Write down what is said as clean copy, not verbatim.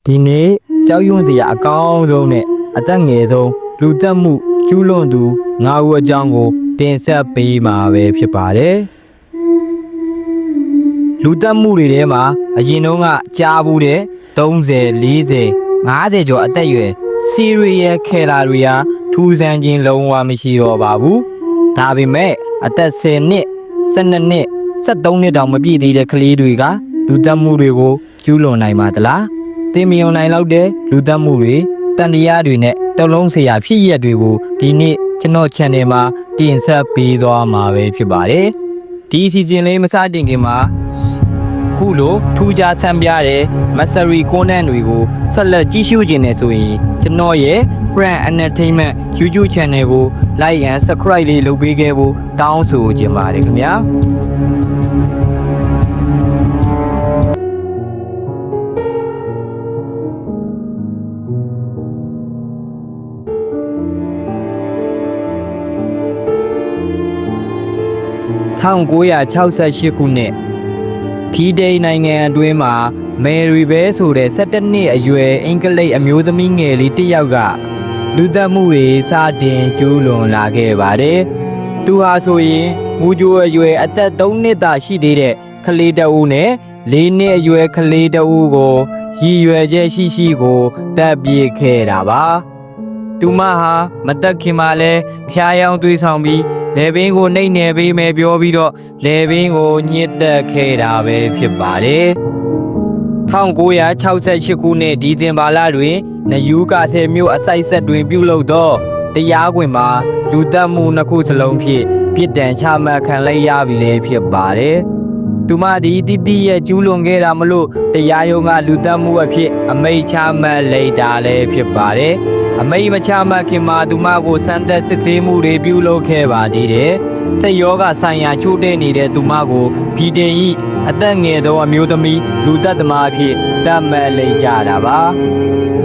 ဒီနေ့ကြောက်ရွံ့စရာအကောင်းဆုံးနဲ့အသက်ငယ်ဆုံးလူတက်မှုကျူးလွန်သူ9ဦးအကြောင်းကိုတင်ဆက်ပေးမှာပဲဖြစ်ပါတယ်လူတက်မှုတွေထဲမှာအရင်တုန်းကကြားဘူးတဲ့30 40 50ကျော်အသက်အရွယ် serial killer တွေဟာထူးဆန်းခြင်းလုံးဝမရှိတော့ပါဘူးဒါပေမဲ့အသက်10နှစ်12နှစ်13နှစ်တောင်မပြည့်သေးတဲ့ကလေးတွေကလူတက်မှုတွေကိုကျူးလွန်နိုင်ပါသလားတင်မြုံနိုင်လောက်တဲ့လူသက်မှုတွေတန်တရားတွေနဲ့တလုံးစရာဖြစ်ရက်တွေကိုဒီနေ့ကျွန်တော် channel မှာတင်ဆက်ပေးသွားမှာပဲဖြစ်ပါတယ်ဒီအစီအစဉ်လေးမစတင်ခင်မှာခုလိုထူးခြားဆန်းပြတဲ့ Mystery Conan တွေကိုဆက်လက်ကြည့်ရှုခြင်းနဲ့ဆိုရင်ကျွန်တော်ရဲ့ Brand Entertainment YouTube channel ကို like and subscribe လေးလုပ်ပေးခဲ့ဖို့တောင်းဆိုချင်ပါတယ်ခင်ဗျာ1968ခုနှစ်ဂီဒိန်နိုင်ငံအတွင်းမှာမယ်ရီဘဲဆိုတဲ့17နှစ်အရွယ်အင်္ဂလိပ်အမျိုးသမီးငယ်လေးတစ်ယောက်ကလူသက်မှုတွေစတင်ကျူးလွန်လာခဲ့ပါတယ်။သူဟာဆိုရင်မူကြိုအရွယ်အသက်3နှစ်သာရှိသေးတဲ့ကလေးတဦးနဲ့4နှစ်အရွယ်ကလေးတဦးကိုရည်ရွယ်ချက်ရှိကိုတပ်ပစ်ခဲ့တာပါ။သူမဟာမတက်ခင်မှာလဲဖျားယောင်းသွေးဆောင်ပြီးလေဘင်းကိုနှိမ့်နယ်ပေးမယ်ပြောပြီးတော့လေဘင်းကိုညှစ်တက်ခဲ့တာပဲဖြစ်ပါတယ်1968ခုနှစ်ဒီဇင်ဘာလတွင်နယူးကာဆယ်မြို့အစိုက်ဆက်တွင်ပြုလုပ်သောတရားခွင်မှာလူသက်မှုနှစ်ခုစလုံးဖြင့်ပြစ်ဒဏ်ချမှတ်ခံလိုက်ရပြီလည်းဖြစ်ပါတယ်သူမသည်တိတိရဲ့ကျူးလွန်ခဲ့တာမလို့တရားရုံးကလူသက်မှုအဖြစ်အမိန့်ချမှတ်လိုက်တာလည်းဖြစ်ပါတယ်အမိန့်မချမှတ်ခင်မှာသူမကိုစမ်းသပ်စစ်ဆေးမှုတွေပြုလုပ်ခဲ့ပါသေးတယ်။စိတ်ရောဂါဆိုင်ရာချို့တဲ့နေတဲ့သူမကိုဗီဒီယိအသက်ငယ်သောအမျိုးသမီးလူသက်သမားအဖြစ်သတ်မှတ်လိုက်ကြတာပါ။